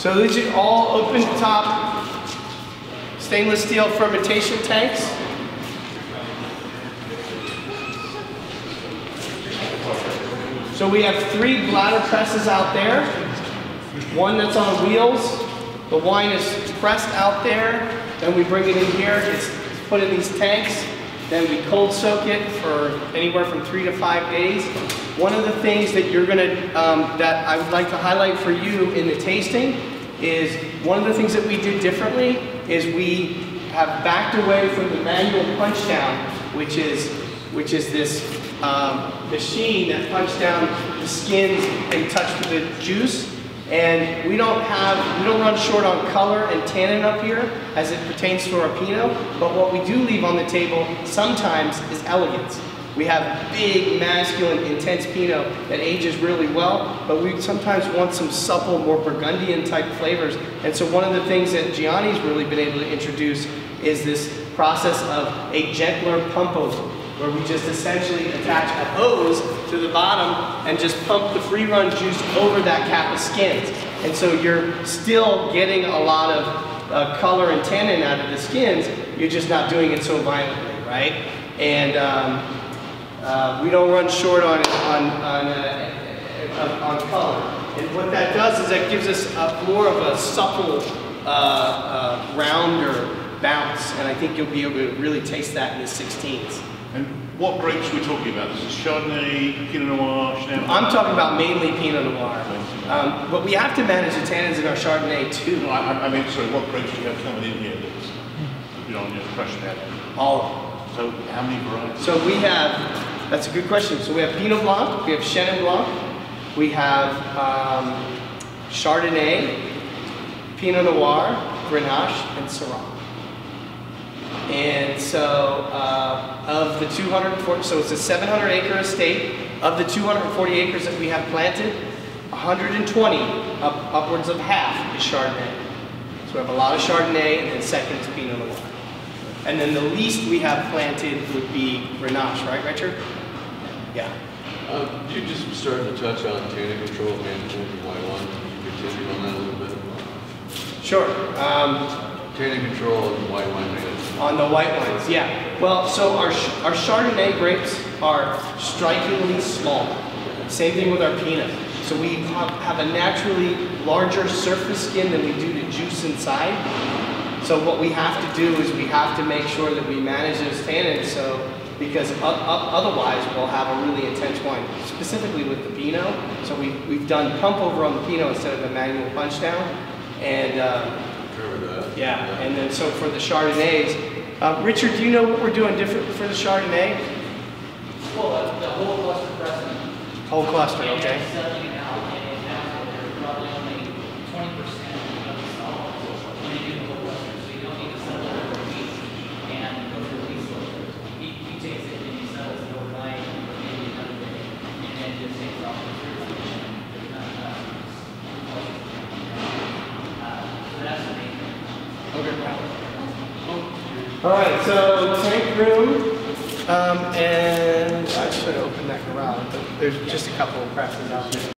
So these are all open top stainless steel fermentation tanks. So we have 3 bladder presses out there. One that's on wheels. The wine is pressed out there. Then we bring it in here. It's put in these tanks. Then we cold soak it for anywhere from 3 to 5 days. One of the things that you're gonna, that I would like to highlight for you in the tasting is one of the things that we did differently is we have backed away from the manual punch down, which is this machine that punches down the skins and touch the juice. And we don't run short on color and tannin up here as it pertains to our Pinot, but what we do leave on the table sometimes is elegance. We have big, masculine, intense Pinot that ages really well, but we sometimes want some supple, more Burgundian type flavors. And so one of the things that Gianni's really been able to introduce is this process of a gentler pump over, where we just essentially attach a hose to the bottom and just pump the free run juice over that cap of skins. And so you're still getting a lot of color and tannin out of the skins, you're just not doing it so violently, right? And we don't run short on color. And what that does is that gives us more of a supple, rounder bounce, and I think you'll be able to really taste that in the 16s. And what grapes are we talking about? This is Chardonnay, Pinot Noir, Champagne? I'm talking about mainly Pinot Noir. But we have to manage the tannins in our Chardonnay too. No, I mean, sorry, what grapes do you have coming in here that's, you know, on your crush pad? All of them. So how many varieties? So we have, that's a good question. So we have Pinot Blanc, we have Chenin Blanc, we have Chardonnay, Pinot Noir, Grenache, and Syrah. And so of the 240, so it's a 700-acre estate. Of the 240 acres that we have planted, 120, upwards of half is Chardonnay. So we have a lot of Chardonnay, and then second is Pinot Noir. And then the least we have planted would be Grenache, right, Richard? Yeah. You just started to touch on tannin control management and white wine. Can you continue on that a little bit? Sure. Tannin control and white wine management. On the white wines, yeah. Well, so our Chardonnay grapes are strikingly small. Same thing with our Pinot. So we have a naturally larger surface skin than we do the juice inside. So what we have to do is we have to make sure that we manage those tannins, so because otherwise we'll have a really intense wine, specifically with the Pinot. So we've done pump over on the Pinot instead of a manual punch down. And yeah, and then so for the Chardonnays, Richard, do you know what we're doing different for the Chardonnay? Well, the whole cluster pressing. Whole cluster, and okay. Selling it out, and now they're probably only 20% of the salt when they do the whole cluster, so you don't need to sell it over a week and go through the lease filter. He takes it and he sells it overnight or maybe another day, and then just takes off the fruit. There's not enough. So that's the main thing. All right, so tank room, and I should open that garage, but there's just a couple of presses out there.